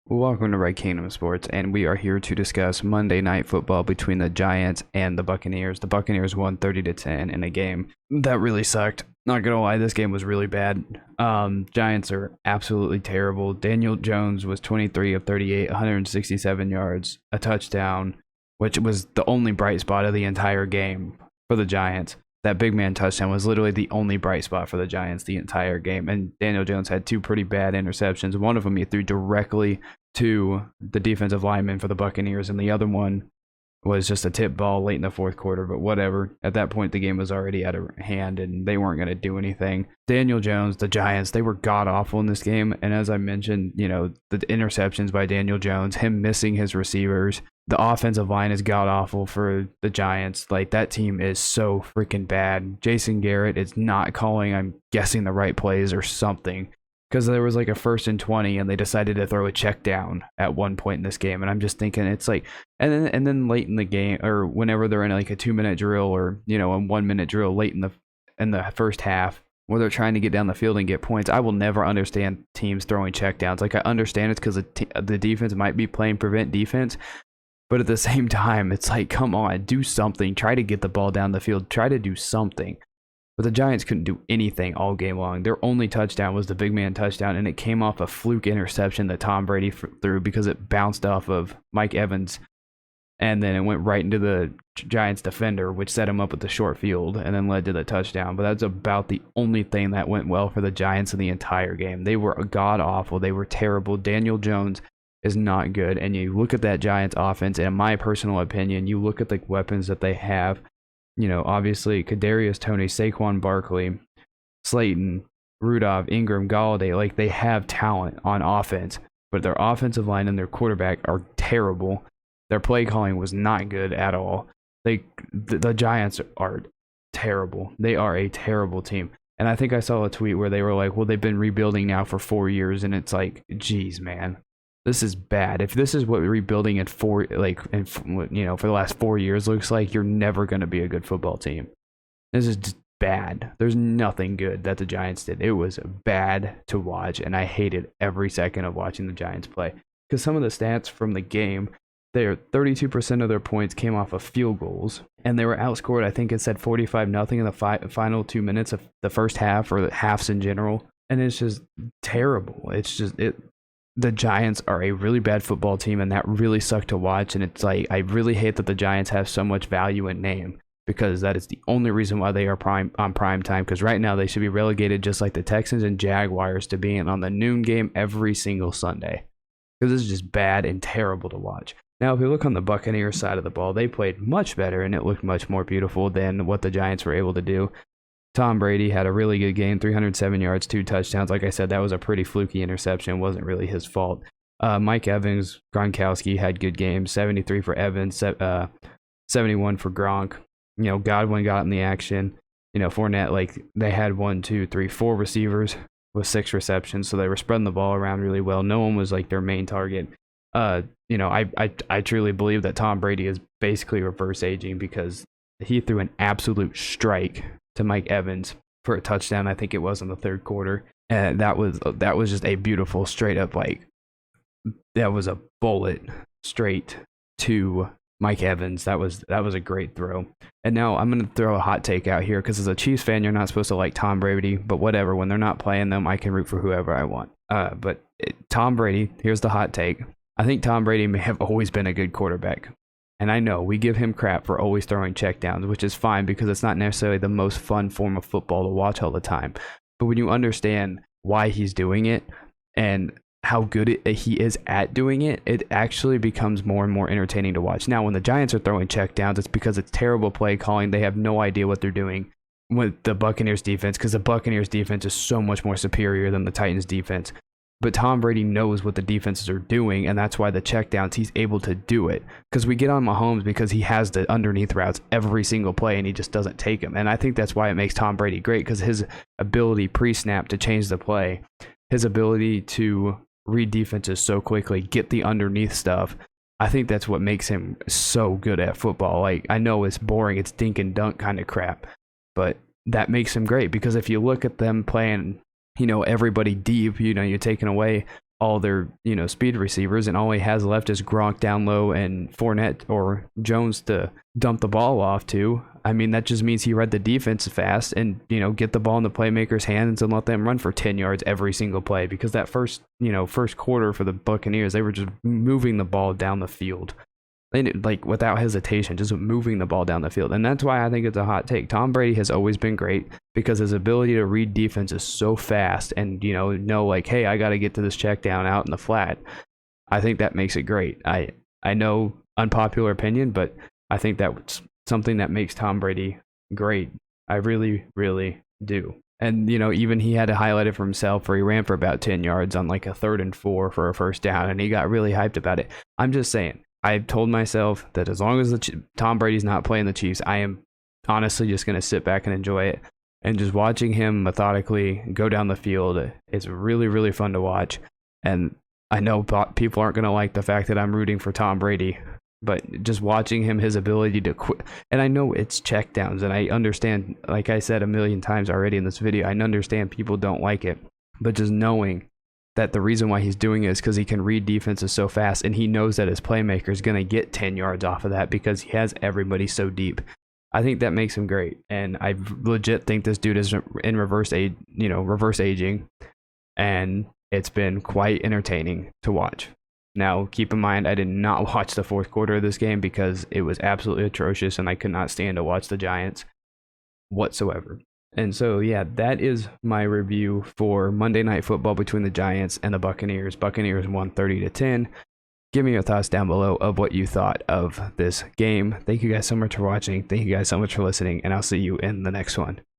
Welcome to Red Kingdom Sports, and we are here to discuss Monday Night Football between the Giants and the Buccaneers. The Buccaneers won 30-10 in a game that really sucked. Not gonna lie, this game was really bad. Giants are absolutely terrible. Daniel Jones was 23 of 38, 167 yards, a touchdown, which was the only bright spot of the entire game for the Giants. That big man touchdown was literally the only bright spot for the Giants the entire game. And Daniel Jones had two pretty bad interceptions. One of them he threw directly to the defensive lineman for the Buccaneers, and the other one was just a tip ball late in the fourth quarter, but whatever. At that point, the game was already out of hand, and they weren't going to do anything. Daniel Jones, the Giants, they were god-awful in this game, and as I mentioned, the interceptions by Daniel Jones, him missing his receivers, the offensive line is god-awful for the Giants. Like, that team is so freaking bad. Jason Garrett is not calling, I'm guessing, the right plays or something, because there was like a 1st and 20 and they decided to throw a check down at one point in this game, and I'm just thinking it's like, and then late in the game, or whenever they're in like a 2-minute drill, or a 1-minute drill late in the first half, where they're trying to get down the field and get points. I will never understand teams throwing check downs. Like, I understand it's because the defense might be playing prevent defense, but at the same time, it's like, come on, do something. Try to get the ball down the field. Try to do something. But the Giants couldn't do anything all game long. Their only touchdown was the big man touchdown, and it came off a fluke interception that Tom Brady threw because it bounced off of Mike Evans, and then it went right into the Giants defender, which set him up with the short field and then led to the touchdown. But that's about the only thing that went well for the Giants in the entire game. They were god-awful. They were terrible. Daniel Jones is not good. And you look at that Giants offense, and in my personal opinion, you look at the weapons that they have. Obviously, Kadarius Toney, Saquon Barkley, Slayton, Rudolph, Ingram, Galladay, like, they have talent on offense, but their offensive line and their quarterback are terrible. Their play calling was not good at all. The Giants are terrible. They are a terrible team. And I think I saw a tweet where they were like, well, they've been rebuilding now for 4 years, and it's like, geez, man. This is bad. If this is what rebuilding for the last 4 years looks like, you're never going to be a good football team. This is just bad. There's nothing good that the Giants did. It was bad to watch, and I hated every second of watching the Giants play. Because some of the stats from the game, 32% of their points came off of field goals, and they were outscored, I think it said 45-0 in the final 2 minutes of the first half, or the halves in general. And it's just terrible. The Giants are a really bad football team, and that really sucked to watch. And it's like, I really hate that the Giants have so much value in name, because that is the only reason why they are on prime time. Because right now they should be relegated, just like the Texans and Jaguars, to being on the noon game every single Sunday. Because this is just bad and terrible to watch. Now, if we look on the Buccaneers side of the ball, they played much better, and it looked much more beautiful than what the Giants were able to do. Tom Brady had a really good game, 307 yards, 2 touchdowns. Like I said, that was a pretty fluky interception. It wasn't really his fault. Mike Evans, Gronkowski had good games, 73 for Evans, 71 for Gronk. Godwin got in the action. Fournette, like, they had 4 receivers with 6 receptions, so they were spreading the ball around really well. No one was like their main target. I truly believe that Tom Brady is basically reverse aging, because he threw an absolute strike to Mike Evans for a touchdown, I think it was in the third quarter. And that was just a beautiful straight up, like, that was a bullet straight to Mike Evans. That was a great throw. And now I'm going to throw a hot take out here, because as a Chiefs fan, you're not supposed to like Tom Brady, but whatever. When they're not playing them, I can root for whoever I want. Tom Brady, here's the hot take. I think Tom Brady may have always been a good quarterback. And I know we give him crap for always throwing checkdowns, which is fine, because it's not necessarily the most fun form of football to watch all the time. But when you understand why he's doing it and how good he is at doing it, it actually becomes more and more entertaining to watch. Now, when the Giants are throwing checkdowns, it's because it's terrible play calling. They have no idea what they're doing with the Buccaneers defense, because the Buccaneers defense is so much more superior than the Titans defense. But Tom Brady knows what the defenses are doing, and that's why the checkdowns, he's able to do it. Because we get on Mahomes because he has the underneath routes every single play, and he just doesn't take them. And I think that's why it makes Tom Brady great, because his ability pre-snap to change the play, his ability to read defenses so quickly, get the underneath stuff, I think that's what makes him so good at football. Like, I know it's boring, it's dink and dunk kind of crap, but that makes him great, because if you look at them playing, everybody deep, you're taking away all their, speed receivers, and all he has left is Gronk down low and Fournette or Jones to dump the ball off to. I mean, that just means he read the defense fast and, get the ball in the playmakers' hands and let them run for 10 yards every single play, because that first quarter for the Buccaneers, they were just moving the ball down the field. Like without hesitation, just moving the ball down the field. And that's why I think it's a hot take. Tom Brady has always been great because his ability to read defense is so fast and, know like, hey, I got to get to this check down out in the flat. I think that makes it great. I know, unpopular opinion, but I think that's something that makes Tom Brady great. I really, really do. And, even he had to highlight it for himself where he ran for about 10 yards on like a 3rd and 4 for a first down, and he got really hyped about it. I'm just saying, I've told myself that as long as Tom Brady's not playing the Chiefs, I am honestly just going to sit back and enjoy it. And just watching him methodically go down the field is really, really fun to watch. And I know people aren't going to like the fact that I'm rooting for Tom Brady, but just watching him, his ability to quit. And I know it's checkdowns, and I understand, like I said a million times already in this video, I understand people don't like it. But just knowing that the reason why he's doing it is because he can read defenses so fast, and he knows that his playmaker is going to get 10 yards off of that because he has everybody so deep. I think that makes him great, and I legit think this dude is in reverse aging, and it's been quite entertaining to watch. Now, keep in mind, I did not watch the 4th quarter of this game because it was absolutely atrocious, and I could not stand to watch the Giants whatsoever. And so, yeah, that is my review for Monday Night Football between the Giants and the Buccaneers. Buccaneers won 30-10. Give me your thoughts down below of what you thought of this game. Thank you guys so much for watching. Thank you guys so much for listening, and I'll see you in the next one.